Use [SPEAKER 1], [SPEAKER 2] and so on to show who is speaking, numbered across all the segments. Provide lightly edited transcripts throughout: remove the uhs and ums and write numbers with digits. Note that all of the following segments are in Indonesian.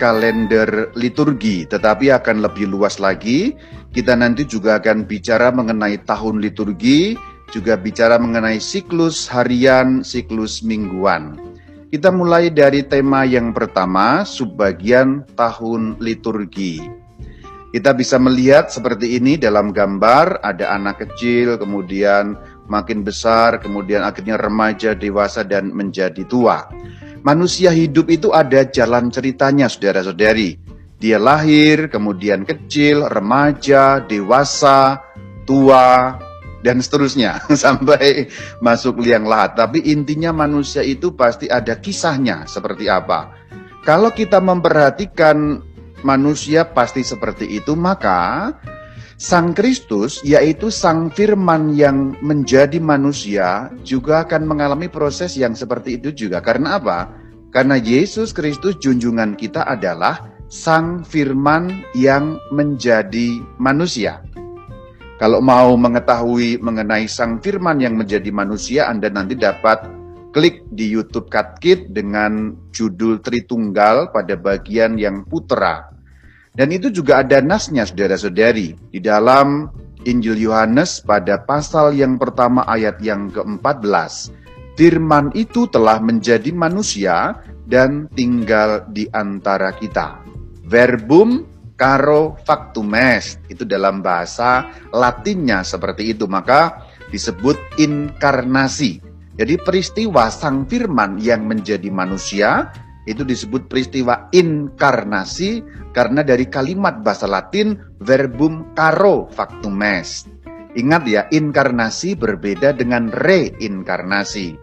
[SPEAKER 1] kalender liturgi, tetapi akan lebih luas lagi. Kita nanti juga akan bicara mengenai tahun liturgi, juga bicara mengenai siklus harian, siklus mingguan. Kita mulai dari tema yang pertama, subbagian tahun liturgi. Kita bisa melihat seperti ini dalam gambar, ada anak kecil, kemudian makin besar, kemudian akhirnya remaja, dewasa, dan menjadi tua. Manusia hidup itu ada jalan ceritanya, saudara-saudari. Dia lahir, kemudian kecil, remaja, dewasa, tua, dan seterusnya, sampai masuk liang lahat. Tapi intinya manusia itu pasti ada kisahnya, seperti apa. Kalau kita memperhatikan manusia pasti seperti itu, maka Sang Kristus, yaitu Sang Firman yang menjadi manusia, juga akan mengalami proses yang seperti itu juga. Karena apa? Karena Yesus Kristus junjungan kita adalah Sang Firman yang menjadi manusia. Kalau mau mengetahui mengenai Sang Firman yang menjadi manusia, Anda nanti dapat klik di YouTube Katkit dengan judul Tritunggal pada bagian yang Putra. Dan itu juga ada nasnya, saudara-saudari. Di dalam Injil Yohanes pada pasal yang pertama ayat yang ke-14. Firman itu telah menjadi manusia dan tinggal di antara kita. Verbum caro factum est, itu dalam bahasa Latinnya seperti itu, maka disebut inkarnasi. Jadi peristiwa Sang Firman yang menjadi manusia itu disebut peristiwa inkarnasi karena dari kalimat bahasa Latin verbum caro factum est. Ingat ya, inkarnasi berbeda dengan reinkarnasi.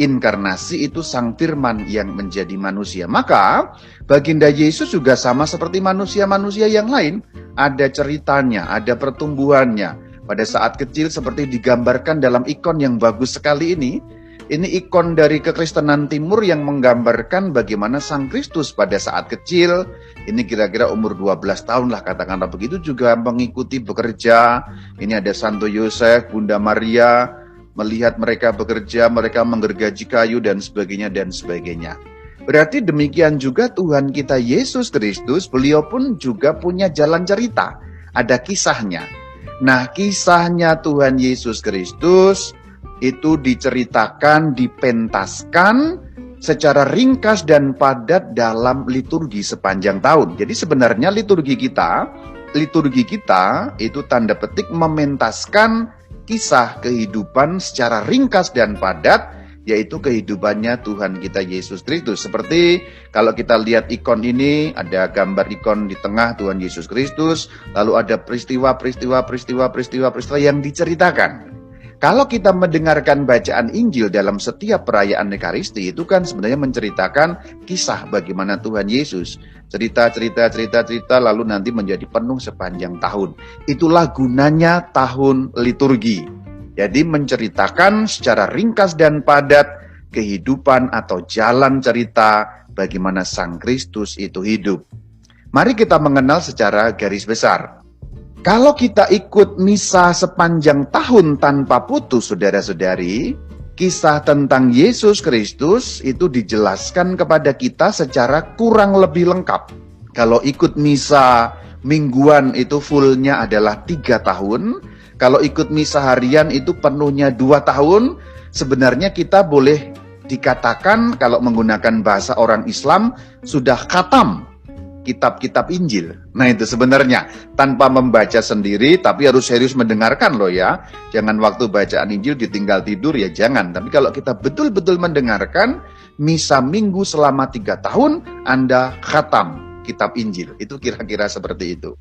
[SPEAKER 1] Inkarnasi itu Sang Firman yang menjadi manusia. Maka baginda Yesus juga sama seperti manusia-manusia yang lain. Ada ceritanya, ada pertumbuhannya. Pada saat kecil seperti digambarkan dalam ikon yang bagus sekali ini. Ini ikon dari kekristenan timur yang menggambarkan bagaimana Sang Kristus pada saat kecil. Ini kira-kira umur 12 tahun lah, katakanlah begitu, juga mengikuti bekerja. Ini ada Santo Yosef, Bunda Maria, melihat mereka bekerja, mereka menggergaji kayu dan sebagainya dan sebagainya. Berarti demikian juga Tuhan kita Yesus Kristus, beliau pun juga punya jalan cerita, ada kisahnya. Nah, kisahnya Tuhan Yesus Kristus itu diceritakan, dipentaskan secara ringkas dan padat dalam liturgi sepanjang tahun. Jadi sebenarnya liturgi kita itu tanda petik mementaskan kisah kehidupan secara ringkas dan padat, yaitu kehidupannya Tuhan kita Yesus Kristus. Seperti kalau kita lihat ikon ini, ada gambar ikon di tengah Tuhan Yesus Kristus, lalu ada peristiwa yang diceritakan. Kalau kita mendengarkan bacaan Injil dalam setiap perayaan Ekaristi, itu kan sebenarnya menceritakan kisah bagaimana Tuhan Yesus. Cerita, lalu nanti menjadi penuh sepanjang tahun. Itulah gunanya tahun liturgi. Jadi menceritakan secara ringkas dan padat kehidupan atau jalan cerita bagaimana Sang Kristus itu hidup. Mari kita mengenal secara garis besar. Kalau kita ikut misa sepanjang tahun tanpa putus, saudara-saudari, kisah tentang Yesus Kristus itu dijelaskan kepada kita secara kurang lebih lengkap. Kalau ikut misa mingguan itu fullnya adalah 3 tahun. Kalau ikut misa harian itu penuhnya 2 tahun. Sebenarnya kita boleh dikatakan kalau menggunakan bahasa orang Islam sudah khatam kitab-kitab Injil. Nah itu sebenarnya tanpa membaca sendiri, tapi harus serius mendengarkan loh ya. Jangan waktu bacaan Injil ditinggal tidur ya, jangan. Tapi kalau kita betul-betul mendengarkan misa minggu selama 3 tahun, Anda khatam kitab Injil. Itu kira-kira seperti itu.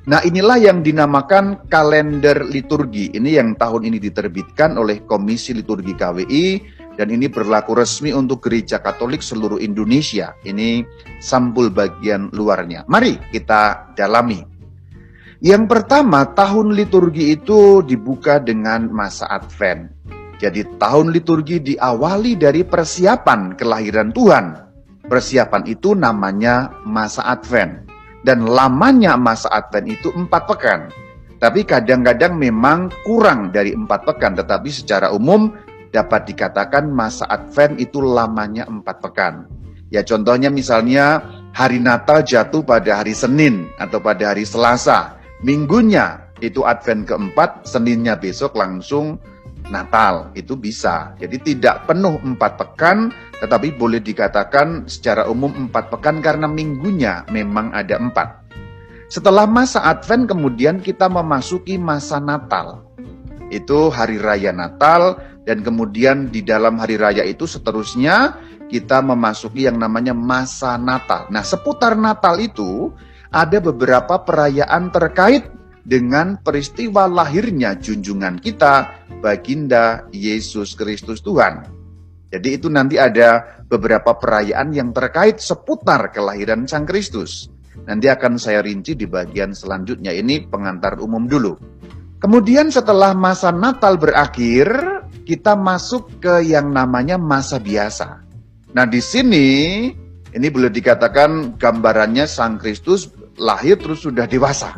[SPEAKER 1] Nah inilah yang dinamakan kalender liturgi. Ini yang tahun ini diterbitkan oleh Komisi Liturgi KWI. Dan ini berlaku resmi untuk Gereja Katolik seluruh Indonesia. Ini sampul bagian luarnya. Mari kita dalami. Yang pertama, tahun liturgi itu dibuka dengan masa Advent. Jadi tahun liturgi diawali dari persiapan kelahiran Tuhan. Persiapan itu namanya masa Advent. Dan lamanya masa Advent itu 4 pekan. Tapi kadang-kadang memang kurang dari 4 pekan. Tetapi secara umum dapat dikatakan masa Advent itu lamanya 4 pekan. Ya contohnya misalnya hari Natal jatuh pada hari Senin atau pada hari Selasa. Minggunya itu Advent keempat, Seninnya besok langsung Natal. Itu bisa. Jadi tidak penuh 4 pekan, tetapi boleh dikatakan secara umum 4 pekan karena minggunya memang ada 4. Setelah masa Advent kemudian kita memasuki masa Natal. Itu hari raya Natal, dan kemudian di dalam hari raya itu seterusnya kita memasuki yang namanya masa Natal. Nah, seputar Natal itu ada beberapa perayaan terkait dengan peristiwa lahirnya junjungan kita, Baginda Yesus Kristus Tuhan. Jadi itu nanti ada beberapa perayaan yang terkait seputar kelahiran Sang Kristus. Nanti akan saya rinci di bagian selanjutnya, ini pengantar umum dulu. Kemudian setelah masa Natal berakhir, kita masuk ke yang namanya masa biasa. Nah, di sini ini boleh dikatakan gambarannya Sang Kristus lahir terus sudah dewasa.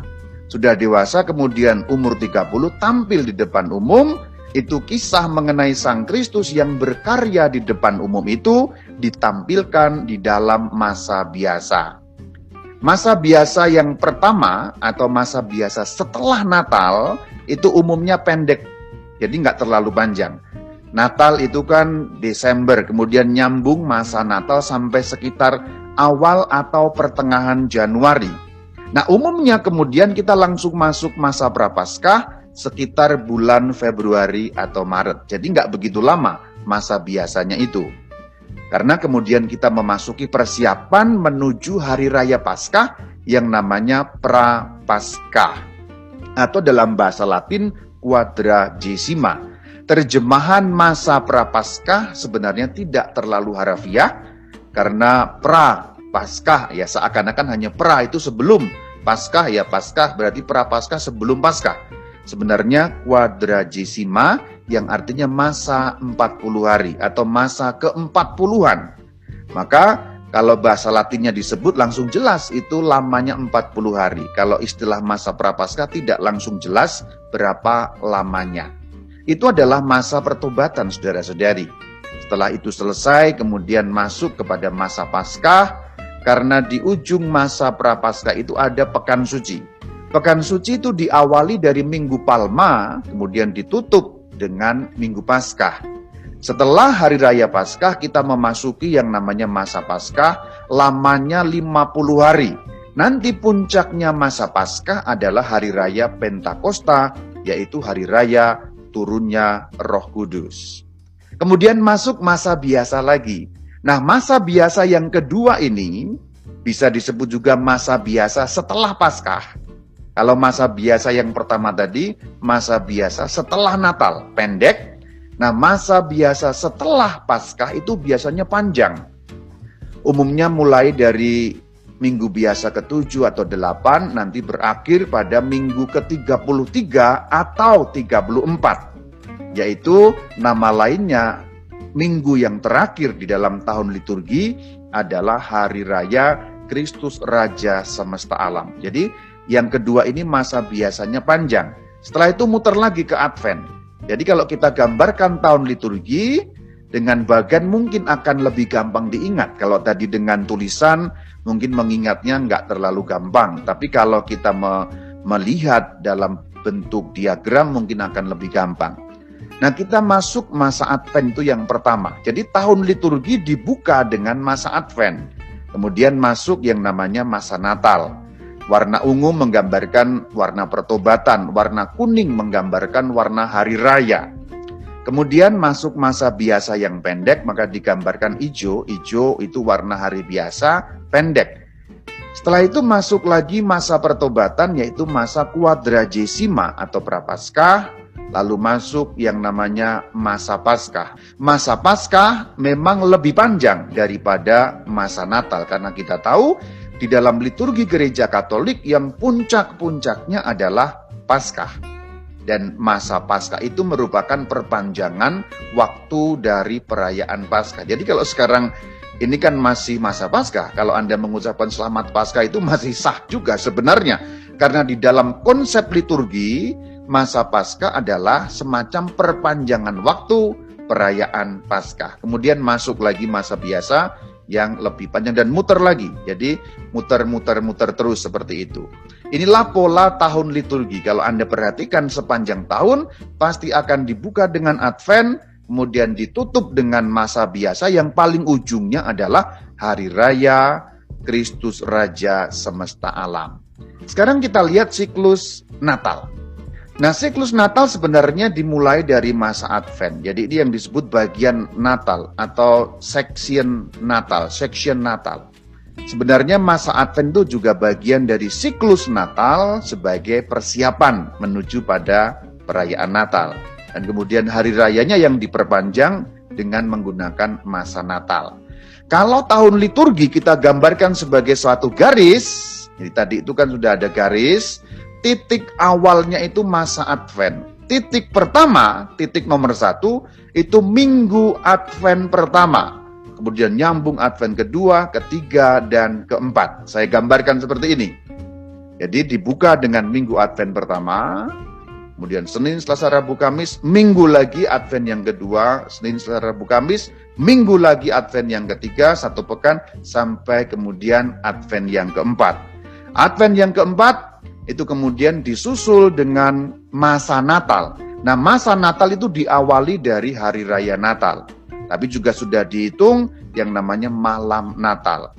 [SPEAKER 1] Sudah dewasa kemudian umur 30 tampil di depan umum. Itu kisah mengenai Sang Kristus yang berkarya di depan umum itu ditampilkan di dalam masa biasa. Masa biasa yang pertama atau masa biasa setelah Natal itu umumnya pendek, jadi nggak terlalu panjang. Natal itu kan Desember, kemudian nyambung masa Natal sampai sekitar awal atau pertengahan Januari. Nah, umumnya kemudian kita langsung masuk masa Prapaskah sekitar bulan Februari atau Maret. Jadi nggak begitu lama masa biasanya itu. Karena kemudian kita memasuki persiapan menuju Hari Raya Paskah yang namanya Prapaskah. Atau dalam bahasa Latin Quadragesima. Terjemahan masa Prapaskah sebenarnya tidak terlalu harafiah. Karena Prapaskah ya seakan-akan hanya pra itu sebelum Paskah, ya Paskah berarti Prapaskah sebelum Paskah. Sebenarnya Quadragesima yang artinya masa 40 hari atau masa ke-40-an. Maka kalau bahasa Latinnya disebut langsung jelas itu lamanya 40 hari. Kalau istilah masa Prapaskah tidak langsung jelas berapa lamanya. Itu adalah masa pertobatan, saudara-saudari. Setelah itu selesai kemudian masuk kepada masa Paskah, karena di ujung masa Prapaskah itu ada Pekan Suci. Pekan Suci itu diawali dari Minggu Palma, kemudian ditutup dengan Minggu Paskah. Setelah Hari Raya Paskah, kita memasuki yang namanya masa Paskah, lamanya 50 hari. Nanti puncaknya masa Paskah adalah Hari Raya Pentakosta, yaitu Hari Raya turunnya Roh Kudus. Kemudian masuk masa biasa lagi. Nah, masa biasa yang kedua ini bisa disebut juga masa biasa setelah Paskah. Kalau masa biasa yang pertama tadi, masa biasa setelah Natal, pendek. Nah, masa biasa setelah Paskah itu biasanya panjang. Umumnya mulai dari minggu biasa ke-7 atau 8, nanti berakhir pada minggu ke-33 atau 34. Yaitu nama lainnya, minggu yang terakhir di dalam tahun liturgi adalah Hari Raya Kristus Raja Semesta Alam. Jadi, yang kedua ini masa biasanya panjang. Setelah itu muter lagi ke Advent. Jadi kalau kita gambarkan tahun liturgi, dengan bagan mungkin akan lebih gampang diingat. Kalau tadi dengan tulisan, mungkin mengingatnya nggak terlalu gampang. Tapi kalau kita melihat dalam bentuk diagram, mungkin akan lebih gampang. Nah, kita masuk masa Advent itu yang pertama. Jadi tahun liturgi dibuka dengan masa Advent. Kemudian masuk yang namanya masa Natal. Warna ungu menggambarkan warna pertobatan, warna kuning menggambarkan warna hari raya. Kemudian masuk masa biasa yang pendek, maka digambarkan hijau. Hijau itu warna hari biasa, pendek. Setelah itu masuk lagi masa pertobatan, yaitu masa Quadragesima atau Prapaskah. Lalu masuk yang namanya masa Paskah. Masa Paskah memang lebih panjang daripada masa Natal, karena kita tahu di dalam liturgi gereja Katolik yang puncak-puncaknya adalah Paskah. Dan masa Paskah itu merupakan perpanjangan waktu dari perayaan Paskah. Jadi kalau sekarang ini kan masih masa Paskah, kalau Anda mengucapkan selamat Paskah itu masih sah juga sebenarnya. Karena di dalam konsep liturgi, masa Paskah adalah semacam perpanjangan waktu perayaan Paskah. Kemudian masuk lagi masa biasa, yang lebih panjang dan muter lagi. Jadi muter terus seperti itu. Inilah pola tahun liturgi. Kalau Anda perhatikan sepanjang tahun, pasti akan dibuka dengan Advent, kemudian ditutup dengan masa biasa yang paling ujungnya adalah Hari Raya Kristus Raja Semesta Alam. Sekarang kita lihat siklus Natal. Nah, siklus Natal sebenarnya dimulai dari masa Advent. Jadi ini yang disebut bagian Natal atau section Natal. Sebenarnya masa Advent itu juga bagian dari siklus Natal sebagai persiapan menuju pada perayaan Natal. Dan kemudian hari rayanya yang diperpanjang dengan menggunakan masa Natal. Kalau tahun liturgi kita gambarkan sebagai suatu garis, jadi tadi itu kan sudah ada garis, titik awalnya itu masa Advent. Titik pertama, titik nomor 1, itu minggu Advent pertama. Kemudian nyambung Advent kedua, ketiga, dan keempat. Saya gambarkan seperti ini. Jadi dibuka dengan minggu Advent pertama, kemudian Senin, Selasa, Rabu, Kamis, minggu lagi Advent yang kedua, Senin, Selasa, Rabu, Kamis, minggu lagi Advent yang ketiga, 1 pekan, sampai kemudian Advent yang keempat. Advent yang keempat, itu kemudian disusul dengan masa Natal. Nah, masa Natal itu diawali dari Hari Raya Natal. Tapi juga sudah dihitung yang namanya malam Natal.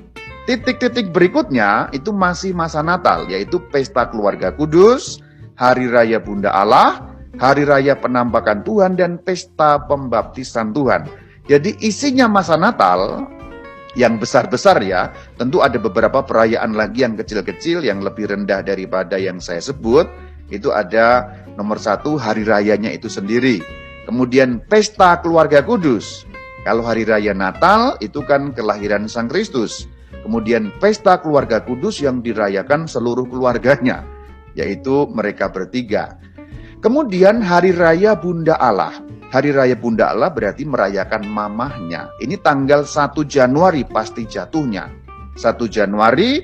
[SPEAKER 1] Titik-titik berikutnya itu masih masa Natal, yaitu Pesta Keluarga Kudus, Hari Raya Bunda Allah, Hari Raya Penampakan Tuhan, dan Pesta Pembaptisan Tuhan. Jadi isinya masa Natal yang besar-besar ya, tentu ada beberapa perayaan lagi yang kecil-kecil yang lebih rendah daripada yang saya sebut. Itu ada nomor 1 hari rayanya itu sendiri. Kemudian Pesta Keluarga Kudus. Kalau hari raya Natal itu kan kelahiran Sang Kristus. Kemudian Pesta Keluarga Kudus yang dirayakan seluruh keluarganya, yaitu mereka bertiga. Kemudian Hari Raya Bunda Allah. Hari Raya Bunda Allah berarti merayakan mamahnya. Ini tanggal 1 Januari pasti jatuhnya. 1 Januari,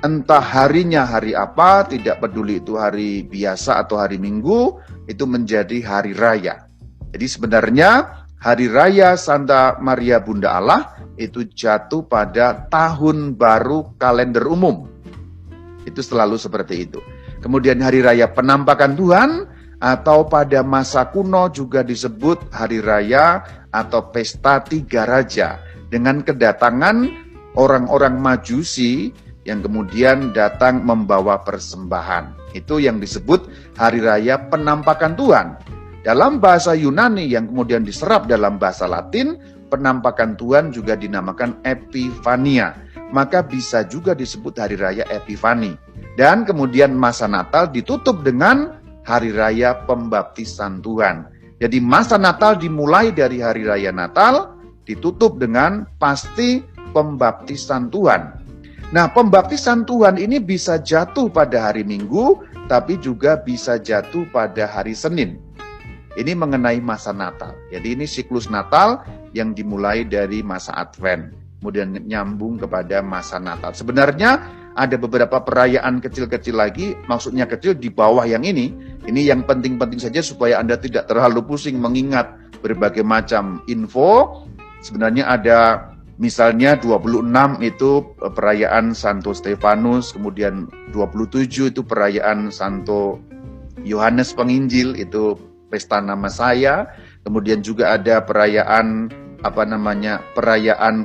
[SPEAKER 1] entah harinya hari apa, tidak peduli itu hari biasa atau hari Minggu, itu menjadi hari raya. Jadi sebenarnya Hari Raya Santa Maria Bunda Allah itu jatuh pada tahun baru kalender umum. Itu selalu seperti itu. Kemudian Hari Raya Penampakan Tuhan, atau pada masa kuno juga disebut Hari Raya atau Pesta Tiga Raja, dengan kedatangan orang-orang Majusi yang kemudian datang membawa persembahan. Itu yang disebut Hari Raya Penampakan Tuhan. Dalam bahasa Yunani yang kemudian diserap dalam bahasa Latin, Penampakan Tuhan juga dinamakan Epifania. Maka bisa juga disebut Hari Raya Epifani. Dan kemudian masa Natal ditutup dengan Hari Raya Pembaptisan Tuhan. Jadi masa Natal dimulai dari Hari Raya Natal, ditutup dengan pasti Pembaptisan Tuhan. Nah, Pembaptisan Tuhan ini bisa jatuh pada hari Minggu, tapi juga bisa jatuh pada hari Senin. Ini mengenai masa Natal. Jadi ini siklus Natal yang dimulai dari masa Advent, kemudian nyambung kepada masa Natal. Sebenarnya ada beberapa perayaan kecil-kecil lagi, maksudnya kecil di bawah yang ini. Ini yang penting-penting saja supaya Anda tidak terlalu pusing mengingat berbagai macam info. Sebenarnya ada misalnya 26 itu perayaan Santo Stefanus, kemudian 27 itu perayaan Santo Yohanes Penginjil, itu pesta nama saya. Kemudian juga ada perayaan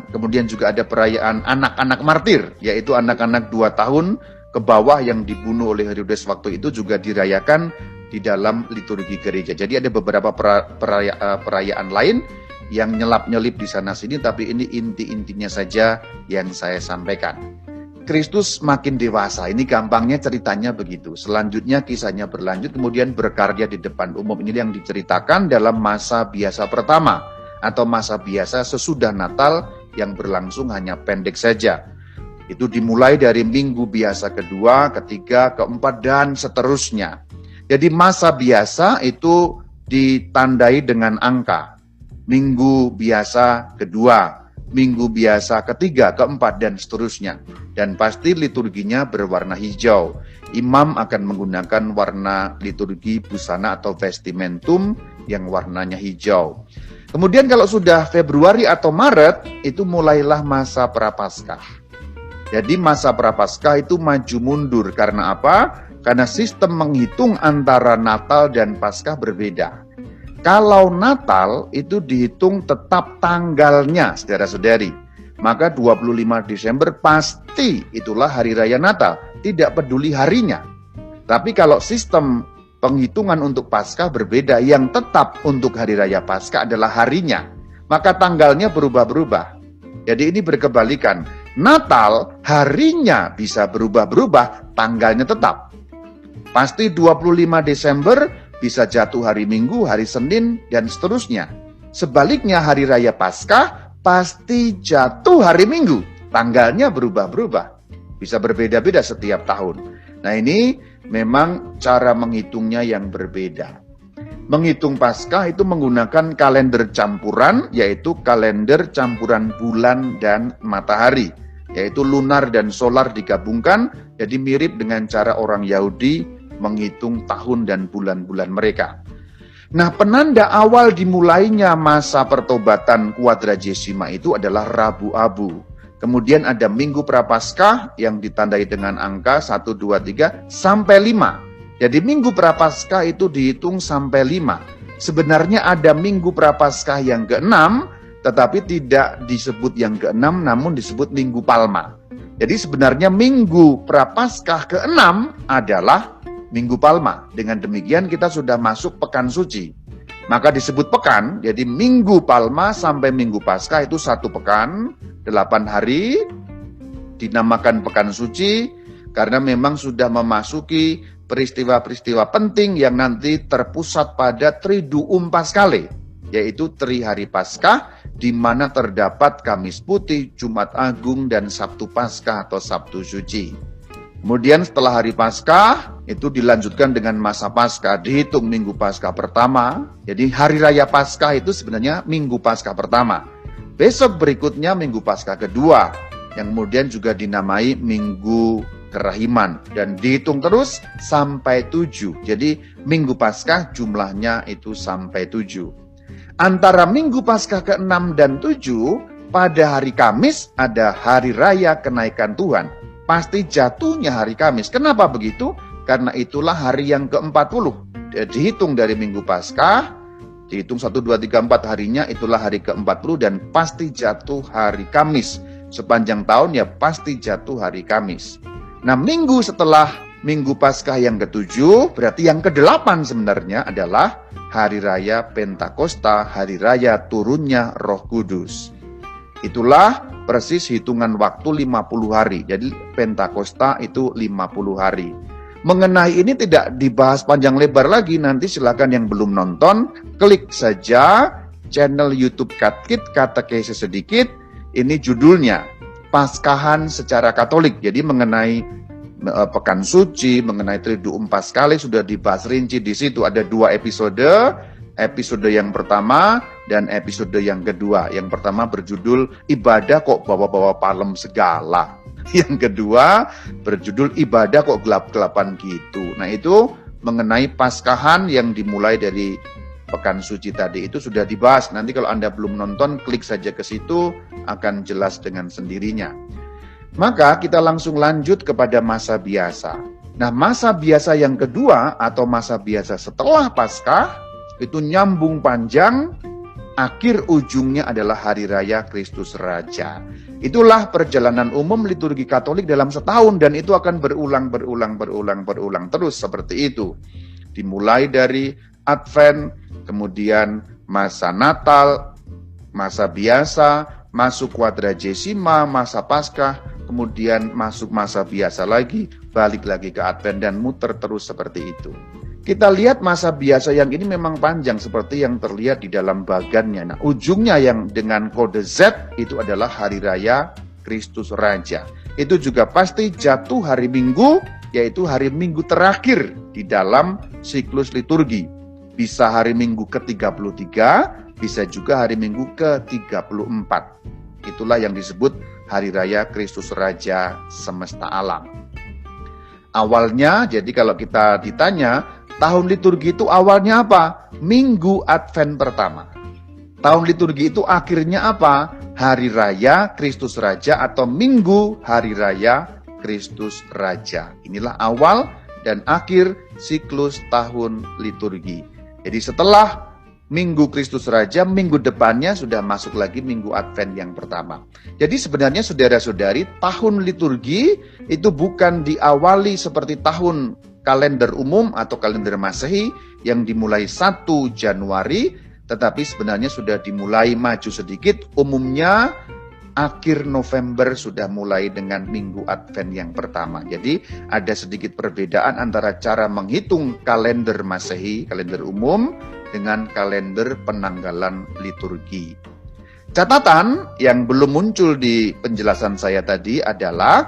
[SPEAKER 1] kemudian juga ada perayaan anak-anak martir, yaitu anak-anak 2 tahun ke bawah yang dibunuh oleh Herodes waktu itu juga dirayakan di dalam liturgi gereja. Jadi ada beberapa perayaan lain yang nyelap-nyelip di sana-sini, tapi ini inti-intinya saja yang saya sampaikan. Kristus makin dewasa, ini gampangnya ceritanya begitu. Selanjutnya kisahnya berlanjut, kemudian berkarya di depan umum. Ini yang diceritakan dalam masa biasa pertama, atau masa biasa sesudah Natal yang berlangsung hanya pendek saja. Itu dimulai dari minggu biasa kedua, ketiga, keempat, dan seterusnya. Jadi masa biasa itu ditandai dengan angka. Minggu biasa kedua, minggu biasa ketiga, keempat, dan seterusnya. Dan pasti liturginya berwarna hijau. Imam akan menggunakan warna liturgi busana atau vestimentum yang warnanya hijau. Kemudian kalau sudah Februari atau Maret, itu mulailah masa Prapaskah. Jadi masa Prapaskah itu maju mundur. Karena apa? Karena sistem menghitung antara Natal dan Paskah berbeda. Kalau Natal itu dihitung tetap tanggalnya, saudara-saudari. Maka 25 Desember pasti itulah hari raya Natal. Tidak peduli harinya. Tapi kalau sistem penghitungan untuk Paskah berbeda, yang tetap untuk hari raya Paskah adalah harinya. Maka tanggalnya berubah-berubah. Jadi ini berkebalikan. Natal harinya bisa berubah-berubah, tanggalnya tetap. Pasti 25 Desember bisa jatuh hari Minggu, hari Senin, dan seterusnya. Sebaliknya hari raya Paskah pasti jatuh hari Minggu. Tanggalnya berubah-berubah. Bisa berbeda-beda setiap tahun. Nah ini memang cara menghitungnya yang berbeda. Menghitung Paskah itu menggunakan kalender campuran, yaitu kalender campuran bulan dan matahari. Yaitu lunar dan solar digabungkan, jadi mirip dengan cara orang Yahudi menghitung tahun dan bulan-bulan mereka. Nah, penanda awal dimulainya masa pertobatan Quadragesima itu adalah Rabu Abu. Kemudian ada Minggu Prapaskah yang ditandai dengan angka 1, 2, 3 sampai 5. Jadi Minggu Prapaskah itu dihitung sampai 5. Sebenarnya ada Minggu Prapaskah yang ke-6, tetapi tidak disebut yang ke-6, namun disebut Minggu Palma. Jadi sebenarnya Minggu Prapaskah ke-6 adalah Minggu Palma. Dengan demikian kita sudah masuk pekan suci. Maka disebut pekan, jadi Minggu Palma sampai Minggu Paskah itu 1 pekan, 8 hari, dinamakan pekan suci, karena memang sudah memasuki peristiwa-peristiwa penting yang nanti terpusat pada Triduum Paskale, yaitu Tri Hari Paskah, di mana terdapat Kamis Putih, Jumat Agung, dan Sabtu Paskah atau Sabtu Suci. Kemudian setelah hari Paskah, itu dilanjutkan dengan masa Paskah, dihitung Minggu Paskah pertama. Jadi hari raya Paskah itu sebenarnya Minggu Paskah pertama. Besok berikutnya Minggu Paskah kedua, yang kemudian juga dinamai Minggu Kerahiman. Dan dihitung terus sampai 7. Jadi Minggu Paskah jumlahnya itu sampai 7. Antara Minggu Paskah ke-6 dan 7, pada hari Kamis ada hari raya kenaikan Tuhan. Pasti jatuhnya hari Kamis. Kenapa begitu? Karena itulah hari yang ke-40. Dihitung dari Minggu Paskah, dihitung 1, 2, 3, 4 harinya, itulah hari ke-40 dan pasti jatuh hari Kamis. Sepanjang tahun ya pasti jatuh hari Kamis. Nah, minggu setelah Minggu Paskah yang ke-7, berarti yang ke-8 sebenarnya adalah hari raya Pentakosta, hari raya turunnya Roh Kudus. Itulah persis hitungan waktu 50 hari. Jadi Pentakosta itu 50 hari. Mengenai ini tidak dibahas panjang lebar lagi. Nanti silakan yang belum nonton, klik saja channel YouTube Katkit Katekese Sedikit. Ini judulnya Paskahan secara Katolik. Jadi mengenai Pekan Suci, mengenai Triduum Paskale sudah dibahas rinci di situ. Ada 2 episode. Episode yang pertama dan episode yang kedua. Yang pertama berjudul Ibadah kok bawa-bawa palem segala. Yang kedua berjudul Ibadah kok gelap-gelapan gitu. Nah itu mengenai Paskahan yang dimulai dari Pekan Suci tadi itu sudah dibahas. Nanti kalau Anda belum nonton, klik saja ke situ, akan jelas dengan sendirinya. Maka kita langsung lanjut kepada masa biasa. Nah, masa biasa yang kedua atau masa biasa setelah Paskah itu nyambung panjang, akhir ujungnya adalah Hari Raya Kristus Raja. Itulah perjalanan umum liturgi Katolik dalam setahun dan itu akan berulang terus seperti itu. Dimulai dari Advent, kemudian masa Natal, masa biasa, masuk Quadragesima, masa Paskah, kemudian masuk masa biasa lagi, balik lagi ke Advent dan muter terus seperti itu. Kita lihat masa biasa yang ini memang panjang seperti yang terlihat di dalam bagannya. Nah, ujungnya yang dengan kode Z itu adalah Hari Raya Kristus Raja. Itu juga pasti jatuh hari Minggu, yaitu hari Minggu terakhir di dalam siklus liturgi. Bisa hari Minggu ke-33, bisa juga hari Minggu ke-34. Itulah yang disebut Hari Raya Kristus Raja semesta alam. Awalnya, jadi kalau kita ditanya, tahun liturgi itu awalnya apa? Minggu Advent pertama. Tahun liturgi itu akhirnya apa? Hari Raya Kristus Raja atau Minggu Hari Raya Kristus Raja. Inilah awal dan akhir siklus tahun liturgi. Jadi setelah Minggu Kristus Raja, minggu depannya sudah masuk lagi Minggu Advent yang pertama. Jadi sebenarnya saudara-saudari, tahun liturgi itu bukan diawali seperti tahun kalender umum atau kalender Masehi yang dimulai 1 Januari, tetapi sebenarnya sudah dimulai maju sedikit, umumnya akhir November sudah mulai dengan Minggu Advent yang pertama. Jadi ada sedikit perbedaan antara cara menghitung kalender Masehi, kalender umum, dengan kalender penanggalan liturgi. Catatan yang belum muncul di penjelasan saya tadi adalah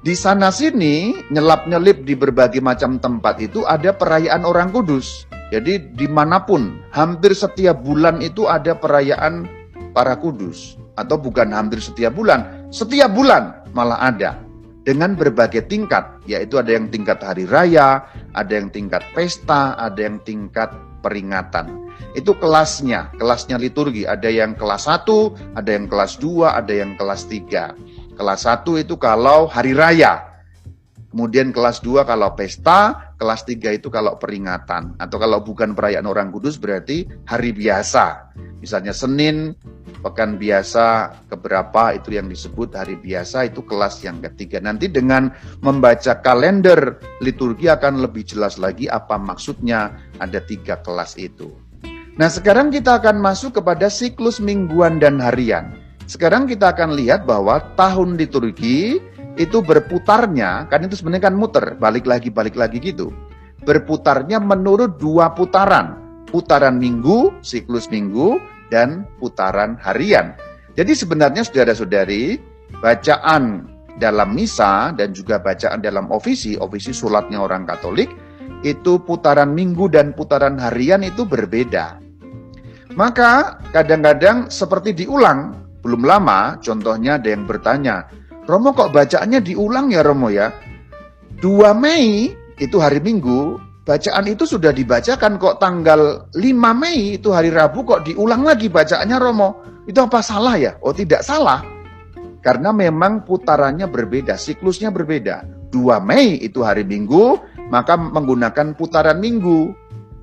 [SPEAKER 1] di sana-sini nyelap-nyelip di berbagai macam tempat itu ada perayaan Orang Kudus. Jadi dimanapun, hampir setiap bulan itu ada perayaan para kudus. Atau bukan hampir setiap bulan malah ada. Dengan berbagai tingkat, yaitu ada yang tingkat hari raya, ada yang tingkat pesta, ada yang tingkat peringatan. Itu kelasnya liturgi. Ada yang kelas 1, ada yang kelas 2, ada yang kelas 3. Kelas 1 itu kalau hari raya. Kemudian kelas 2 kalau pesta, kelas 3 itu kalau peringatan. Atau kalau bukan perayaan Orang Kudus berarti hari biasa. Misalnya Senin, pekan biasa, keberapa itu yang disebut hari biasa, itu kelas yang ketiga. Nanti dengan membaca kalender liturgi akan lebih jelas lagi apa maksudnya ada 3 kelas itu. Nah sekarang kita akan masuk kepada siklus mingguan dan harian. Sekarang kita akan lihat bahwa tahun liturgi itu berputarnya, kan itu sebenarnya kan muter, balik lagi gitu. Berputarnya menurut 2 putaran. Putaran minggu, siklus minggu, dan putaran harian. Jadi sebenarnya saudara-saudari, bacaan dalam misa dan juga bacaan dalam ofisi sholatnya orang Katolik, itu putaran minggu dan putaran harian itu berbeda. Maka kadang-kadang seperti diulang. Belum lama, contohnya ada yang bertanya, Romo kok bacaannya diulang ya Romo ya? 2 Mei itu hari Minggu, bacaan itu sudah dibacakan kok tanggal 5 Mei itu hari Rabu kok diulang lagi bacaannya Romo. Itu apa salah ya? Oh tidak salah. Karena memang putarannya berbeda, siklusnya berbeda. 2 Mei itu hari Minggu, maka menggunakan putaran Minggu.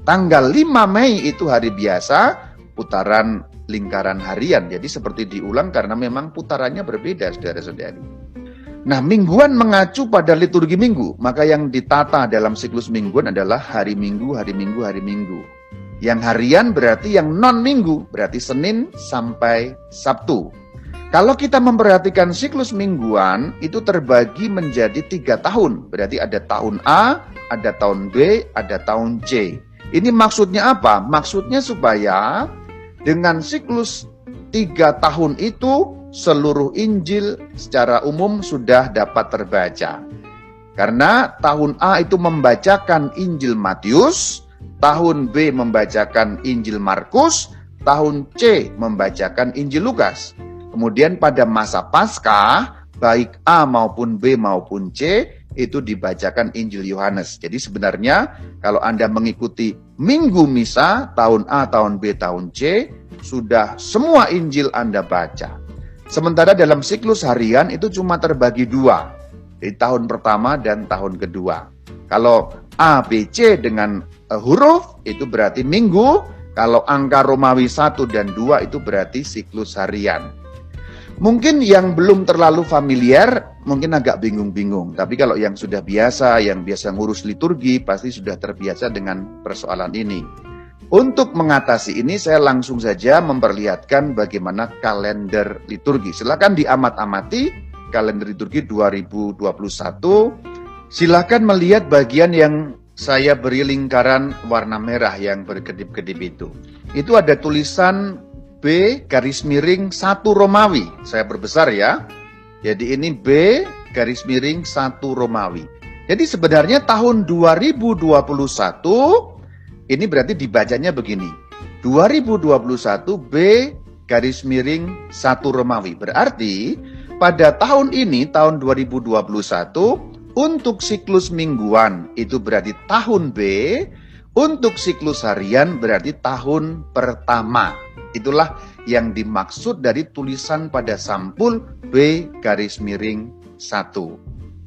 [SPEAKER 1] Tanggal 5 Mei itu hari biasa, putaran lingkaran harian. Jadi seperti diulang karena memang putarannya berbeda, saudara-saudari. Nah, mingguan mengacu pada liturgi minggu. Maka yang ditata dalam siklus mingguan adalah hari Minggu, hari Minggu, hari Minggu. Yang harian berarti yang non-minggu, berarti Senin sampai Sabtu. Kalau kita memperhatikan siklus mingguan, itu terbagi menjadi 3 tahun. Berarti ada tahun A, ada tahun B, ada tahun C. Ini maksudnya apa? Maksudnya supaya dengan siklus 3 tahun itu, seluruh Injil secara umum sudah dapat terbaca. Karena tahun A itu membacakan Injil Matius, tahun B membacakan Injil Markus, tahun C membacakan Injil Lukas. Kemudian pada masa Paskah, baik A maupun B maupun C, itu dibacakan Injil Yohanes. Jadi sebenarnya kalau Anda mengikuti Minggu Misa, tahun A, tahun B, tahun C, sudah semua Injil Anda baca. Sementara dalam siklus harian itu cuma terbagi 2, di tahun pertama dan tahun kedua. Kalau A, B, C dengan huruf itu berarti minggu, kalau angka Romawi 1 dan 2 itu berarti siklus harian. Mungkin yang belum terlalu familiar, mungkin agak bingung-bingung. Tapi kalau yang sudah biasa, yang biasa ngurus liturgi, pasti sudah terbiasa dengan persoalan ini. Untuk mengatasi ini, saya langsung saja memperlihatkan bagaimana kalender liturgi. Silakan diamat-amati kalender liturgi 2021. Silakan melihat bagian yang saya beri lingkaran warna merah yang berkedip-kedip itu. Itu ada tulisan B garis miring 1 Romawi. Saya berbesar ya. Jadi ini B garis miring 1 Romawi. Jadi sebenarnya tahun 2021 ini berarti dibacanya begini. 2021 B garis miring 1 Romawi. Berarti pada tahun ini, tahun 2021, untuk siklus mingguan itu berarti tahun B, Untuk siklus harian berarti tahun pertama. Itulah yang dimaksud dari tulisan pada sampul B_1.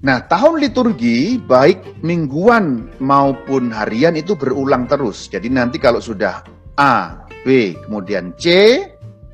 [SPEAKER 1] Nah, tahun liturgi baik mingguan maupun harian itu berulang terus. Jadi nanti kalau sudah A, B, kemudian C,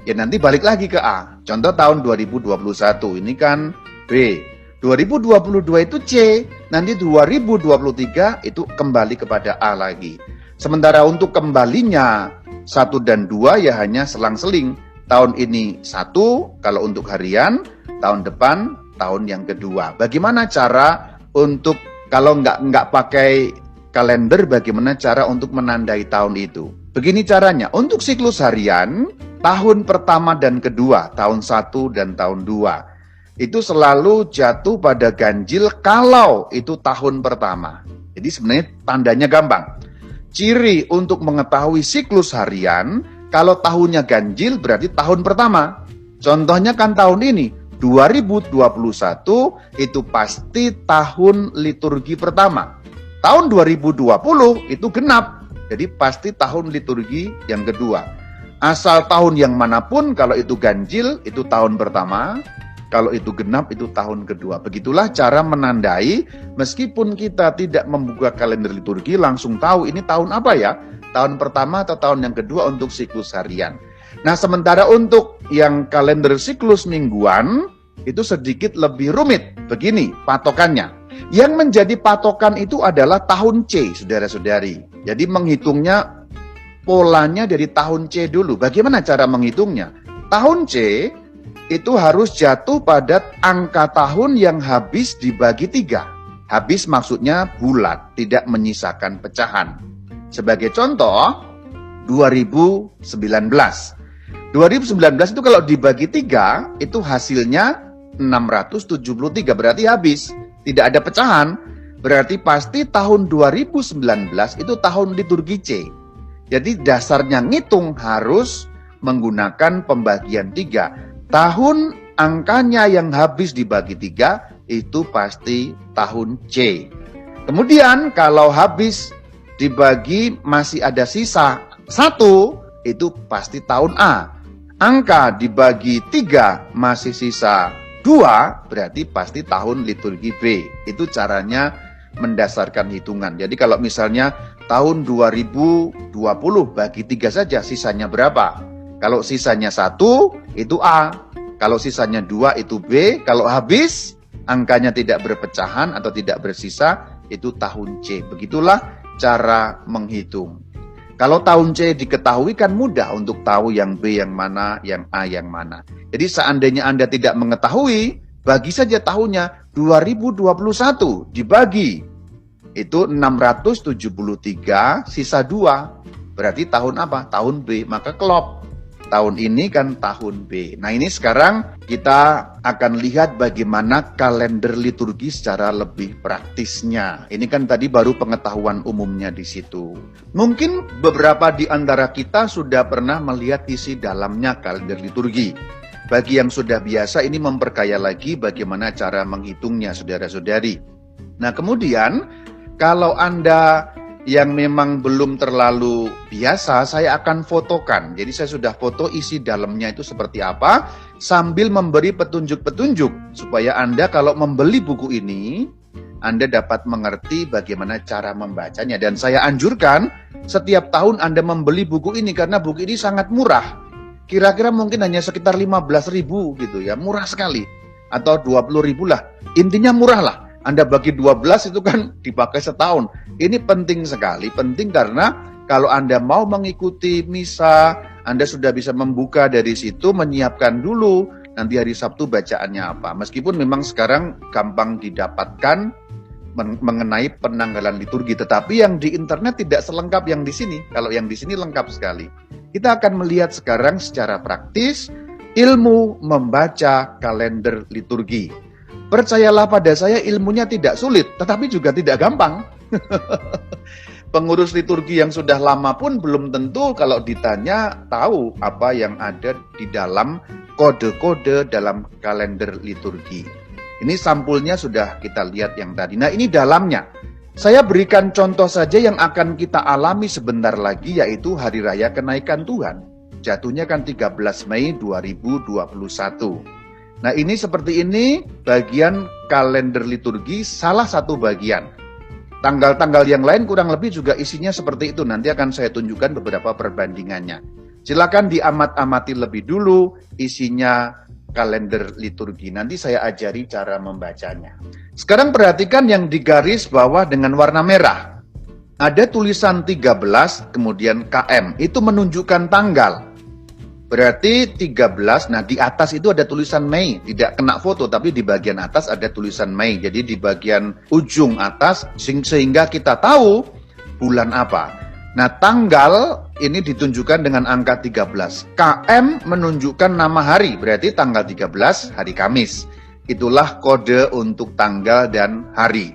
[SPEAKER 1] ya nanti balik lagi ke A. Contoh tahun 2021 ini kan B. 2022 itu C, nanti 2023 itu kembali kepada A lagi. Sementara untuk kembalinya 1 dan 2 ya hanya selang-seling. Tahun ini 1 kalau untuk harian, tahun depan tahun yang kedua. Bagaimana cara untuk kalau nggak pakai kalender, bagaimana cara untuk menandai tahun itu? Begini caranya, untuk siklus harian, tahun pertama dan kedua, tahun 1 dan tahun 2, itu selalu jatuh pada ganjil kalau itu tahun pertama. Jadi sebenarnya tandanya gampang. Ciri untuk mengetahui siklus harian, kalau tahunnya ganjil berarti tahun pertama. Contohnya kan tahun ini, 2021 itu pasti tahun liturgi pertama. Tahun 2020 itu genap, jadi pasti tahun liturgi yang kedua. Asal tahun yang manapun, kalau itu ganjil itu tahun pertama, kalau itu genap itu tahun kedua. Begitulah cara menandai, meskipun kita tidak membuka kalender liturgi langsung tahu ini tahun apa ya, tahun pertama atau tahun yang kedua untuk siklus harian. Nah, sementara untuk yang kalender siklus mingguan, itu sedikit lebih rumit. Begini patokannya. Yang menjadi patokan itu adalah tahun C, saudara-saudari. Jadi menghitungnya, polanya dari tahun C dulu. Bagaimana cara menghitungnya? Tahun C itu harus jatuh pada angka tahun yang habis dibagi 3. Habis maksudnya bulat, tidak menyisakan pecahan. Sebagai contoh, 2019. 2019 itu kalau dibagi 3, itu hasilnya 673, berarti habis. Tidak ada pecahan, berarti pasti tahun 2019 itu tahun liturgi C. Jadi dasarnya ngitung harus menggunakan pembagian 3. Tahun angkanya yang habis dibagi 3, itu pasti tahun C. Kemudian kalau habis dibagi masih ada sisa 1, itu pasti tahun A. Angka dibagi 3 masih sisa 2, berarti pasti tahun liturgi B. Itu caranya mendasarkan hitungan. Jadi kalau misalnya tahun 2020 bagi 3 saja, sisanya berapa? Kalau sisanya 1, itu A. Kalau sisanya 2, itu B. Kalau habis, angkanya tidak berpecahan atau tidak bersisa, itu tahun C. Begitulah cara menghitung. Kalau tahun C diketahui kan mudah untuk tahu yang B yang mana, yang A yang mana. Jadi seandainya Anda tidak mengetahui, bagi saja tahunnya 2021 dibagi. Itu 673, sisa 2. Berarti tahun apa? Tahun B, maka klop. Tahun ini kan tahun B. Nah ini sekarang kita akan lihat bagaimana kalender liturgi secara lebih praktisnya. Ini kan tadi baru pengetahuan umumnya di situ. Mungkin beberapa di antara kita sudah pernah melihat isi dalamnya kalender liturgi. Bagi yang sudah biasa ini memperkaya lagi bagaimana cara menghitungnya, saudara-saudari. Nah kemudian kalau Anda yang memang belum terlalu biasa, saya akan fotokan. Jadi saya sudah foto isi dalamnya itu seperti apa, sambil memberi petunjuk-petunjuk supaya Anda kalau membeli buku ini, Anda dapat mengerti bagaimana cara membacanya. Dan saya anjurkan setiap tahun Anda membeli buku ini karena buku ini sangat murah. Kira-kira mungkin hanya sekitar 15.000 gitu ya, murah sekali. Atau 20.000 lah, intinya murah lah. Anda bagi 12 itu kan dipakai setahun. Ini penting sekali, penting karena kalau Anda mau mengikuti misa, Anda sudah bisa membuka dari situ, menyiapkan dulu nanti hari Sabtu bacaannya apa. Meskipun memang sekarang gampang didapatkan mengenai penanggalan liturgi, tetapi yang di internet tidak selengkap yang di sini. Kalau yang di sini lengkap sekali. Kita akan melihat sekarang secara praktis ilmu membaca kalender liturgi. Percayalah pada saya, ilmunya tidak sulit, tetapi juga tidak gampang. Pengurus liturgi yang sudah lama pun belum tentu kalau ditanya tahu apa yang ada di dalam kode-kode dalam kalender liturgi. Ini sampulnya sudah kita lihat yang tadi. Nah ini dalamnya. Saya berikan contoh saja yang akan kita alami sebentar lagi, yaitu Hari Raya Kenaikan Tuhan. Jatuhnya kan 13 Mei 2021. Nah, ini seperti ini bagian kalender liturgi, salah satu bagian. Tanggal-tanggal yang lain kurang lebih juga isinya seperti itu. Nanti akan saya tunjukkan beberapa perbandingannya. Silakan diamat-amati lebih dulu isinya kalender liturgi. Nanti saya ajari cara membacanya. Sekarang perhatikan yang digaris bawah dengan warna merah. Ada tulisan 13, kemudian KM. Itu menunjukkan tanggal. Berarti 13, nah di atas itu ada tulisan Mei. Tidak kena foto, tapi di bagian atas ada tulisan Mei. Jadi di bagian ujung atas, sehingga kita tahu bulan apa. Nah, tanggal ini ditunjukkan dengan angka 13. KM menunjukkan nama hari, berarti tanggal 13 hari Kamis. Itulah kode untuk tanggal dan hari.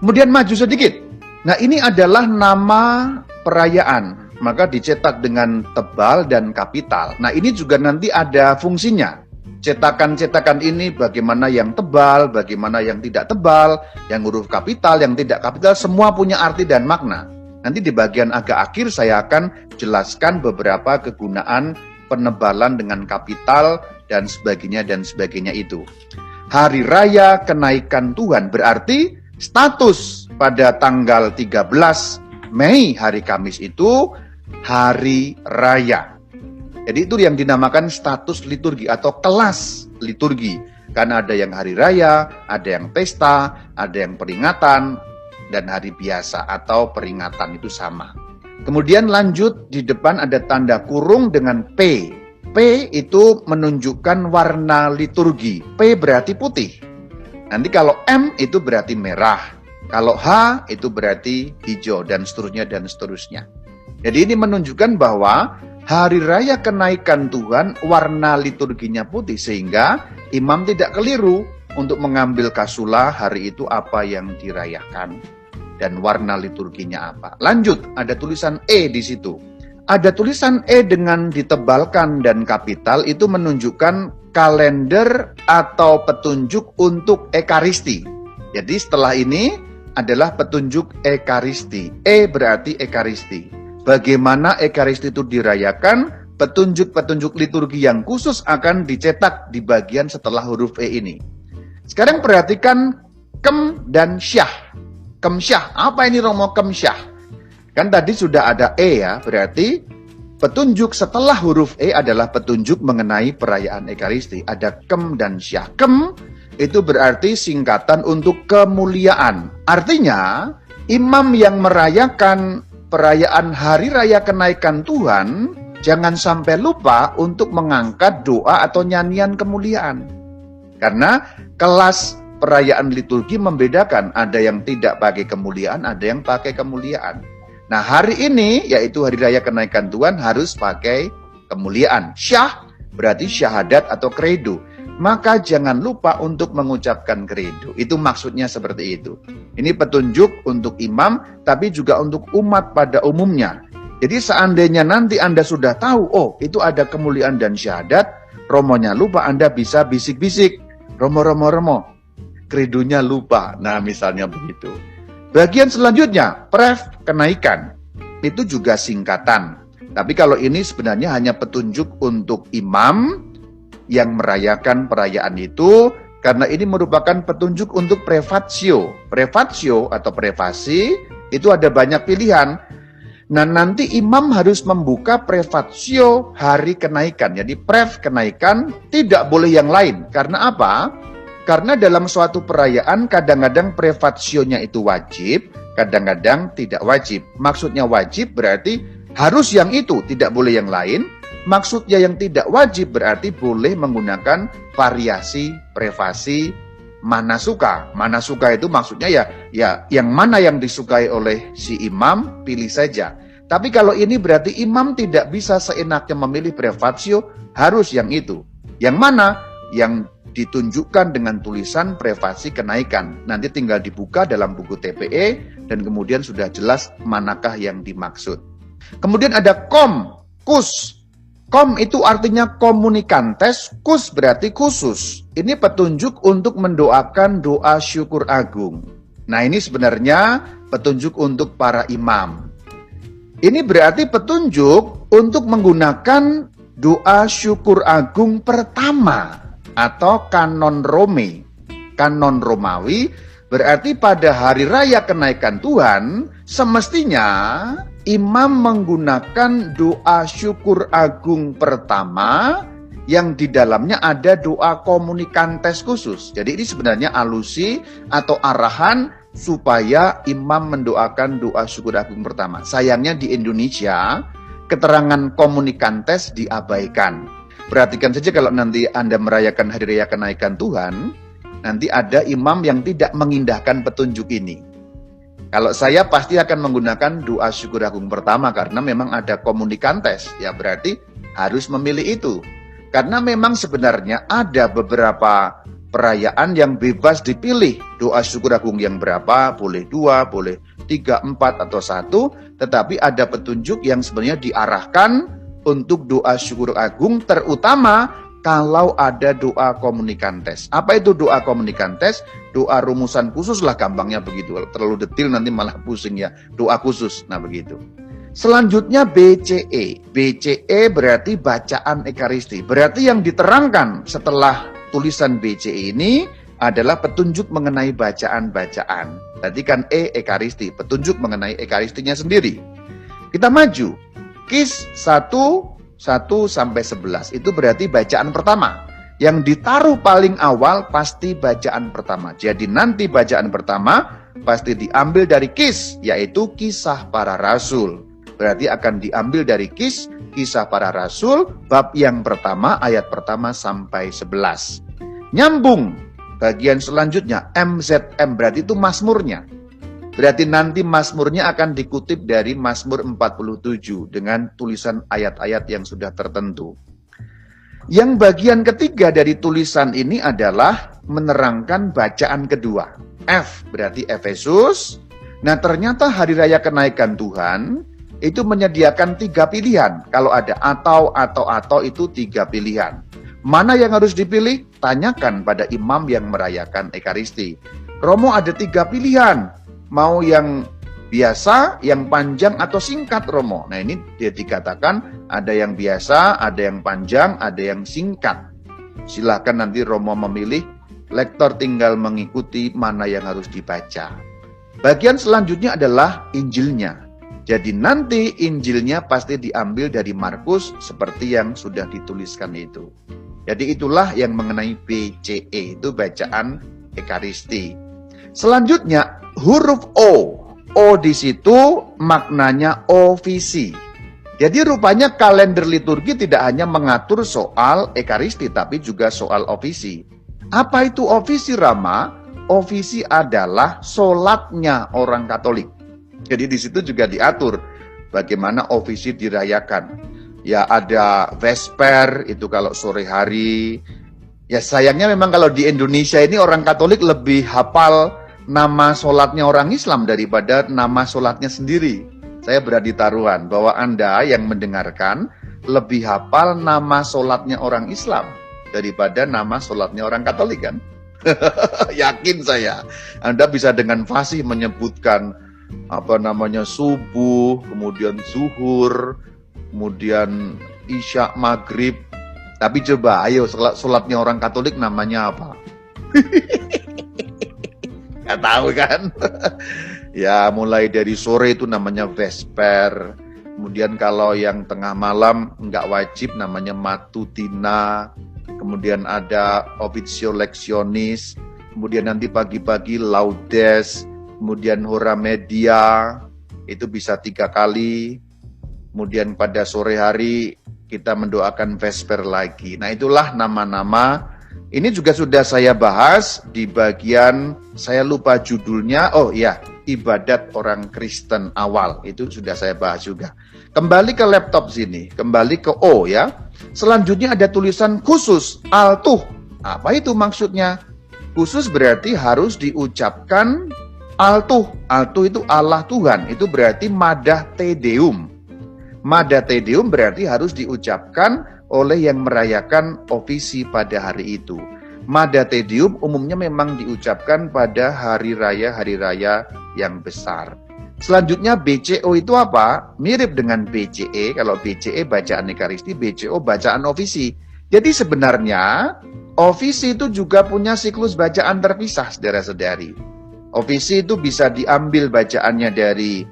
[SPEAKER 1] Kemudian maju sedikit. Nah, ini adalah nama perayaan. Maka dicetak dengan tebal dan kapital. Nah, ini juga nanti ada fungsinya. Cetakan-cetakan ini bagaimana yang tebal, bagaimana yang tidak tebal, yang huruf kapital, yang tidak kapital, semua punya arti dan makna. Nanti di bagian agak akhir saya akan jelaskan beberapa kegunaan penebalan dengan kapital dan sebagainya itu. Hari Raya Kenaikan Tuhan berarti status pada tanggal 13 Mei hari Kamis itu hari raya. Jadi itu yang dinamakan status liturgi atau kelas liturgi. Karena ada yang hari raya, ada yang pesta, ada yang peringatan, dan hari biasa atau peringatan itu sama. Kemudian lanjut di depan ada tanda kurung dengan P. P itu menunjukkan warna liturgi. P berarti putih. Nanti kalau M itu berarti merah. Kalau H itu berarti hijau dan seterusnya dan seterusnya. Jadi ini menunjukkan bahwa Hari Raya Kenaikan Tuhan warna liturginya putih sehingga imam tidak keliru untuk mengambil kasula hari itu apa yang dirayakan dan warna liturginya apa. Lanjut, ada tulisan E di situ. Ada tulisan E dengan ditebalkan dan kapital itu menunjukkan kalender atau petunjuk untuk Ekaristi. Jadi setelah ini adalah petunjuk Ekaristi. E berarti Ekaristi. Bagaimana Ekaristi itu dirayakan, petunjuk-petunjuk liturgi yang khusus akan dicetak di bagian setelah huruf E ini. Sekarang perhatikan Kem dan Syah. Kem Syah, apa ini Romo Kem Syah? Kan tadi sudah ada E ya, berarti petunjuk setelah huruf E adalah petunjuk mengenai perayaan Ekaristi. Ada Kem dan Syah. Kem itu berarti singkatan untuk kemuliaan. Artinya, imam yang merayakan perayaan Hari Raya Kenaikan Tuhan, jangan sampai lupa untuk mengangkat doa atau nyanyian kemuliaan. Karena kelas perayaan liturgi membedakan, ada yang tidak pakai kemuliaan, ada yang pakai kemuliaan. Nah, hari ini, yaitu Hari Raya Kenaikan Tuhan, harus pakai kemuliaan. Syah berarti syahadat atau kredo. Maka jangan lupa untuk mengucapkan kredo. Itu maksudnya seperti itu. Ini petunjuk untuk imam, tapi juga untuk umat pada umumnya. Jadi seandainya nanti Anda sudah tahu, oh itu ada kemuliaan dan syahadat, romonya lupa, Anda bisa bisik-bisik. Romo, kredonya lupa. Nah, misalnya begitu. Bagian selanjutnya, pref kenaikan. Itu juga singkatan. Tapi kalau ini sebenarnya hanya petunjuk untuk imam yang merayakan perayaan itu, karena ini merupakan petunjuk untuk prefatio. Prefatio atau prefasi, itu ada banyak pilihan. Nah, nanti imam harus membuka prefatio hari kenaikan. Jadi pref kenaikan tidak boleh yang lain. Karena apa? Karena dalam suatu perayaan kadang-kadang prefatsionya itu wajib, kadang-kadang tidak wajib. Maksudnya wajib berarti harus yang itu, tidak boleh yang lain. Maksudnya yang tidak wajib berarti boleh menggunakan variasi prefasi mana suka. Mana suka itu maksudnya ya yang mana yang disukai oleh si imam, pilih saja. Tapi kalau ini berarti imam tidak bisa seenaknya memilih prefatio, harus yang itu. Yang mana? Yang ditunjukkan dengan tulisan prefasi kenaikan. Nanti tinggal dibuka dalam buku TPE dan kemudian sudah jelas manakah yang dimaksud. Kemudian ada kus. Kom itu artinya komunikantes, kus berarti khusus. Ini petunjuk untuk mendoakan doa syukur agung. Nah, ini sebenarnya petunjuk untuk para imam. Ini berarti petunjuk untuk menggunakan doa syukur agung pertama atau kanon Rome. Kanon Romawi berarti pada hari raya kenaikan Tuhan semestinya imam menggunakan doa syukur agung pertama yang di dalamnya ada doa komunikantes khusus. Jadi ini sebenarnya alusi atau arahan supaya imam mendoakan doa syukur agung pertama. Sayangnya di Indonesia keterangan komunikantes diabaikan. Perhatikan saja kalau nanti Anda merayakan hari raya kenaikan Tuhan, nanti ada imam yang tidak mengindahkan petunjuk ini. Kalau saya pasti akan menggunakan doa syukur agung pertama karena memang ada komunikantes, ya berarti harus memilih itu. Karena memang sebenarnya ada beberapa perayaan yang bebas dipilih. Doa syukur agung yang berapa, boleh 2, boleh 3, 4, atau 1. Tetapi ada petunjuk yang sebenarnya diarahkan untuk doa syukur agung terutama kalau ada doa komunikantes. Apa itu doa komunikantes? Doa rumusan khusus lah gampangnya begitu. Terlalu detail nanti malah pusing ya. Doa khusus, nah begitu. Selanjutnya BCE. BCE berarti bacaan Ekaristi. Berarti yang diterangkan setelah tulisan BCE ini adalah petunjuk mengenai bacaan-bacaan. Tadi kan Ekaristi, petunjuk mengenai Ekaristinya sendiri. Kita maju. KIS 1:1-11. Itu berarti bacaan pertama. Yang ditaruh paling awal pasti bacaan pertama. Jadi nanti bacaan pertama pasti diambil dari KIS, yaitu Kisah Para Rasul. Berarti akan diambil dari KIS, Kisah Para Rasul, bab yang pertama, ayat pertama sampai 11. Nyambung, bagian selanjutnya, MZM, berarti itu Mazmurnya. Berarti nanti Mazmurnya akan dikutip dari Mazmur 47 dengan tulisan ayat-ayat yang sudah tertentu. Yang bagian ketiga dari tulisan ini adalah menerangkan bacaan kedua. F berarti Efesus. Nah ternyata hari raya kenaikan Tuhan itu menyediakan 3 pilihan. Kalau ada atau itu 3 pilihan. Mana yang harus dipilih? Tanyakan pada imam yang merayakan Ekaristi. Romo ada 3 pilihan. Mau yang biasa, yang panjang atau singkat Romo. Nah ini dia dikatakan ada yang biasa, ada yang panjang, ada yang singkat. Silahkan nanti Romo memilih. Lektor tinggal mengikuti mana yang harus dibaca. Bagian selanjutnya adalah Injilnya. Jadi nanti Injilnya pasti diambil dari Markus seperti yang sudah dituliskan itu. Jadi itulah yang mengenai BCE, itu bacaan Ekaristi. Selanjutnya huruf O. O di situ maknanya ofisi. Jadi rupanya kalender liturgi tidak hanya mengatur soal Ekaristi tapi juga soal ofisi. Apa itu ofisi, Rama? Ofisi adalah sholatnya orang Katolik. Jadi di situ juga diatur bagaimana ofisi dirayakan. Ya ada Vesper, itu kalau sore hari. Ya sayangnya memang kalau di Indonesia ini orang Katolik lebih hafal nama sholatnya orang Islam daripada nama sholatnya sendiri. Saya berani taruhan bahwa Anda yang mendengarkan lebih hafal nama sholatnya orang Islam daripada nama sholatnya orang Katolik kan? Yakin saya. Anda bisa dengan fasih menyebutkan subuh, kemudian zuhur, kemudian isya, maghrib. Tapi coba, ayo sholatnya orang Katolik namanya apa? Gak tahu kan? Ya mulai dari sore itu namanya Vesper. Kemudian kalau yang tengah malam nggak wajib namanya Matutina. Kemudian ada Officio Lectionis. Kemudian nanti pagi-pagi Laudes. Kemudian Hora Media, itu bisa 3 kali. Kemudian pada sore hari kita mendoakan Vesper lagi. Nah itulah nama-nama. Ini juga sudah saya bahas di bagian, saya lupa judulnya. Oh iya, ibadat orang Kristen awal. Itu sudah saya bahas juga. Kembali ke laptop sini, kembali ke O ya. Selanjutnya ada tulisan khusus, altuh. Apa itu maksudnya? Khusus berarti harus diucapkan altuh. Altuh itu Allah Tuhan. Itu berarti madah te deum. Madah te deum berarti harus diucapkan oleh yang merayakan ofisi pada hari itu. Mada Te Deum umumnya memang diucapkan pada hari raya yang besar. Selanjutnya BCO itu apa? Mirip dengan BCE. Kalau BCE bacaan Ekaristi, BCO bacaan ofisi. Jadi sebenarnya ofisi itu juga punya siklus bacaan terpisah, saudara-saudari. Ofisi itu bisa diambil bacaannya dari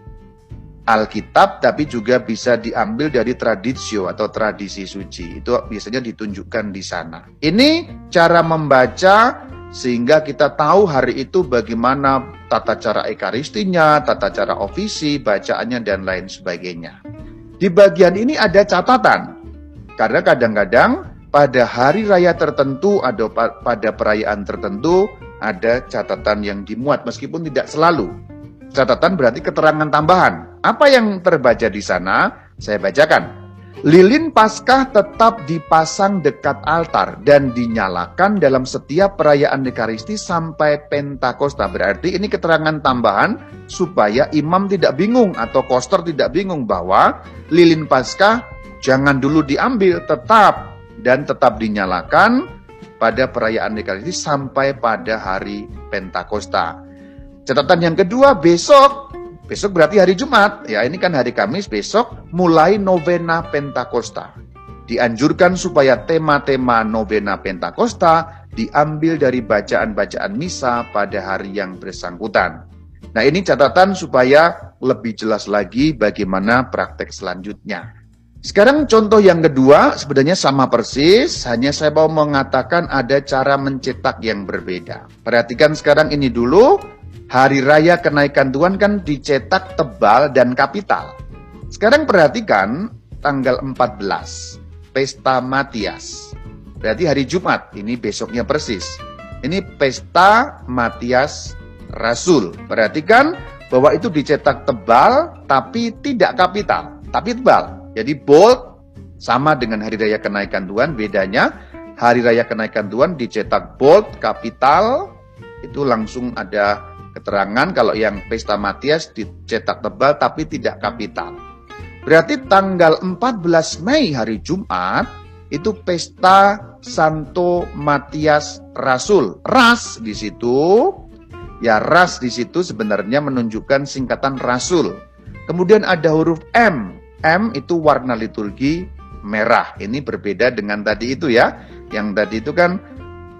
[SPEAKER 1] Alkitab, tapi juga bisa diambil dari tradisio atau tradisi suci. Itu biasanya ditunjukkan di sana. Ini cara membaca sehingga kita tahu hari itu bagaimana tata cara ekaristinya, tata cara ofisi, bacaannya, dan lain sebagainya. Di bagian ini ada catatan. Karena kadang-kadang pada hari raya tertentu atau pada perayaan tertentu ada catatan yang dimuat meskipun tidak selalu. Catatan berarti keterangan tambahan. Apa yang terbaca di sana? Saya bacakan. Lilin Paskah tetap dipasang dekat altar dan dinyalakan dalam setiap perayaan Ekaristi sampai Pentakosta. Berarti ini keterangan tambahan supaya imam tidak bingung atau koster tidak bingung bahwa lilin Paskah jangan dulu diambil, tetap dinyalakan pada perayaan Ekaristi sampai pada hari Pentakosta. Catatan yang kedua, besok berarti hari Jumat, ya ini kan hari Kamis, besok mulai novena Pentakosta. Dianjurkan supaya tema-tema novena Pentakosta diambil dari bacaan-bacaan misa pada hari yang bersangkutan. Nah ini catatan supaya lebih jelas lagi bagaimana praktek selanjutnya. Sekarang contoh yang kedua sebenarnya sama persis, hanya saya mau mengatakan ada cara mencetak yang berbeda. Perhatikan sekarang ini dulu. Hari Raya Kenaikan Tuhan kan dicetak tebal dan kapital. Sekarang perhatikan tanggal 14, Pesta Matias. Berarti hari Jumat, ini besoknya persis. Ini Pesta Matias Rasul. Perhatikan bahwa itu dicetak tebal tapi tidak kapital, tapi tebal. Jadi bold sama dengan Hari Raya Kenaikan Tuhan, bedanya Hari Raya Kenaikan Tuhan dicetak bold, kapital, itu langsung ada keterangan. Kalau yang Pesta Matias dicetak tebal tapi tidak kapital. Berarti tanggal 14 Mei hari Jumat itu Pesta Santo Matias Rasul. Ras di situ, ya ras di situ sebenarnya menunjukkan singkatan Rasul. Kemudian ada huruf M. M itu warna liturgi merah. Ini berbeda dengan tadi itu ya. Yang tadi itu kan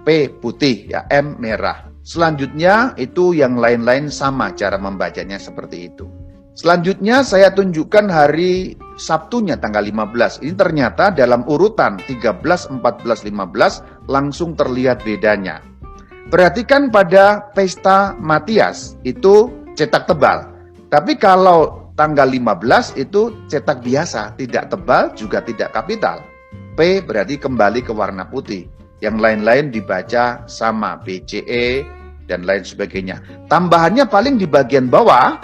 [SPEAKER 1] P putih ya, M merah. Selanjutnya itu yang lain-lain sama cara membacanya seperti itu. Selanjutnya saya tunjukkan hari Sabtunya tanggal 15. Ini ternyata dalam urutan 13, 14, 15 langsung terlihat bedanya. Perhatikan pada Pesta Matias itu cetak tebal. Tapi kalau tanggal 15 itu cetak biasa, tidak tebal juga tidak kapital. P berarti kembali ke warna putih. Yang lain-lain dibaca sama, BCE dan lain sebagainya. Tambahannya paling di bagian bawah,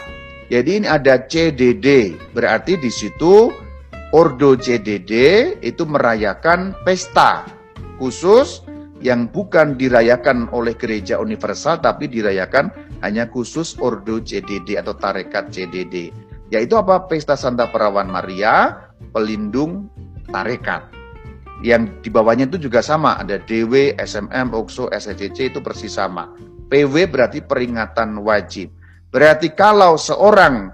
[SPEAKER 1] jadi ini ada CDD. Berarti di situ Ordo CDD itu merayakan pesta khusus yang bukan dirayakan oleh gereja universal, tapi dirayakan hanya khusus Ordo CDD atau tarekat CDD. Yaitu apa? Pesta Santa Perawan Maria, pelindung tarekat. Yang di bawahnya itu juga sama, ada DW, SMM, OXO, SCC itu persis sama. PW berarti peringatan wajib. Berarti kalau seorang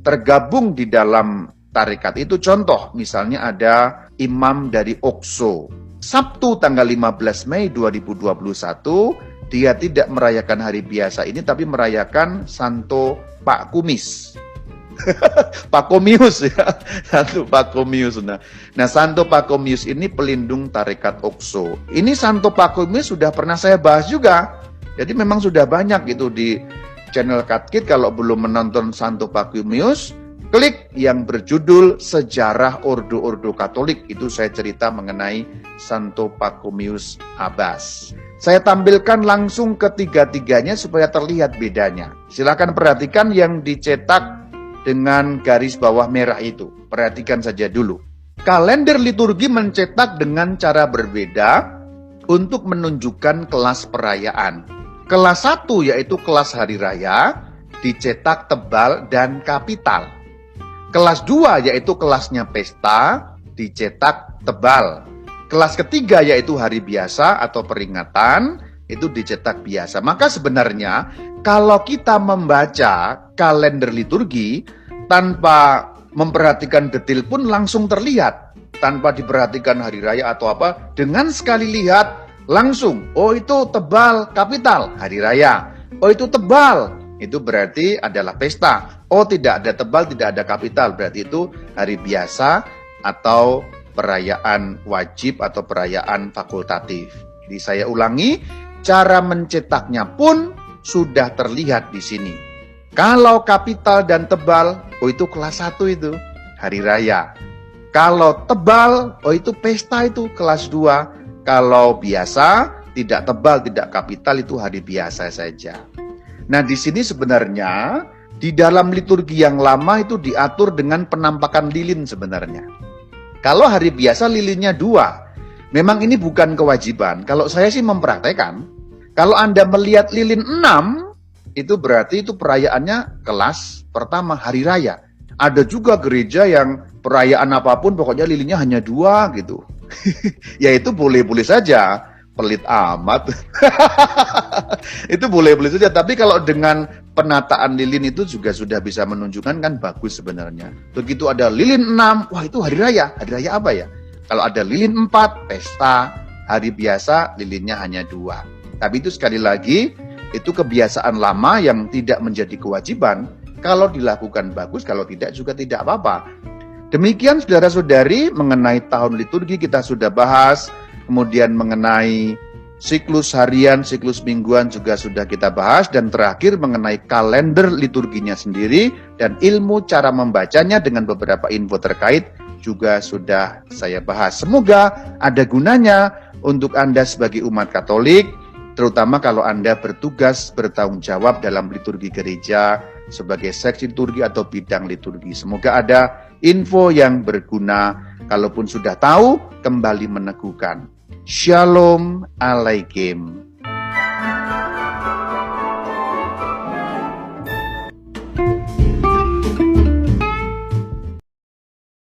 [SPEAKER 1] tergabung di dalam tarekat itu, contoh misalnya ada imam dari OXO. Sabtu tanggal 15 Mei 2021, dia tidak merayakan hari biasa ini, tapi merayakan Santo Pak Kumis. Pakomius ya, Santo Pakomius. Nah, Santo Pakomius ini pelindung tarekat OXO. Ini Santo Pakomius sudah pernah saya bahas juga. Jadi memang sudah banyak gitu di channel Katkit. Kalau belum menonton Santo Pakomius, klik yang berjudul Sejarah Ordo-Ordo Katolik. Itu saya cerita mengenai Santo Pakomius Abbas. Saya tampilkan langsung ketiga-tiganya supaya terlihat bedanya. Silakan perhatikan yang dicetak dengan garis bawah merah itu. Perhatikan saja dulu. Kalender liturgi mencetak dengan cara berbeda untuk menunjukkan kelas perayaan. Kelas 1 yaitu kelas hari raya dicetak tebal dan kapital. Kelas 2 yaitu kelasnya pesta dicetak tebal. Kelas ketiga yaitu hari biasa atau peringatan, itu dicetak biasa. Maka sebenarnya kalau kita membaca kalender liturgi tanpa memperhatikan detail pun langsung terlihat. Tanpa diperhatikan hari raya atau apa, dengan sekali lihat langsung, oh itu tebal kapital, hari raya. Oh itu tebal, itu berarti adalah pesta. Oh tidak ada tebal, tidak ada kapital, berarti itu hari biasa atau perayaan wajib atau perayaan fakultatif. Jadi saya ulangi, cara mencetaknya pun sudah terlihat di sini. Kalau kapital dan tebal, oh itu kelas 1 itu, hari raya. Kalau tebal, oh itu pesta itu, kelas 2. Kalau biasa, tidak tebal, tidak kapital, itu hari biasa saja. Nah di sini sebenarnya, di dalam liturgi yang lama itu diatur dengan penampakan lilin sebenarnya. Kalau hari biasa lilinnya 2. Memang ini bukan kewajiban. Kalau saya sih mempraktekkan. Kalau Anda melihat lilin 6, itu berarti itu perayaannya kelas pertama, hari raya. Ada juga gereja yang perayaan apapun pokoknya lilinnya hanya 2 gitu. Ya itu boleh-boleh saja. Pelit amat. Itu boleh-boleh saja. Tapi kalau dengan penataan lilin itu juga sudah bisa menunjukkan kan bagus sebenarnya. Begitu ada lilin 6, wah itu hari raya. Hari raya apa ya? Kalau ada lilin 4, pesta. Hari biasa lilinnya hanya 2. Tapi itu sekali lagi, itu kebiasaan lama yang tidak menjadi kewajiban. Kalau dilakukan bagus, kalau tidak juga tidak apa-apa. Demikian saudara-saudari mengenai tahun liturgi kita sudah bahas. Kemudian mengenai siklus harian, siklus mingguan juga sudah kita bahas. Dan terakhir mengenai kalender liturginya sendiri dan ilmu cara membacanya dengan beberapa info terkait juga sudah saya bahas. Semoga ada gunanya untuk Anda sebagai umat Katolik, terutama kalau Anda bertugas bertanggung jawab dalam liturgi gereja sebagai seksi liturgi atau bidang liturgi. Semoga ada info yang berguna. Kalaupun sudah tahu, kembali meneguhkan. Shalom Alaikum.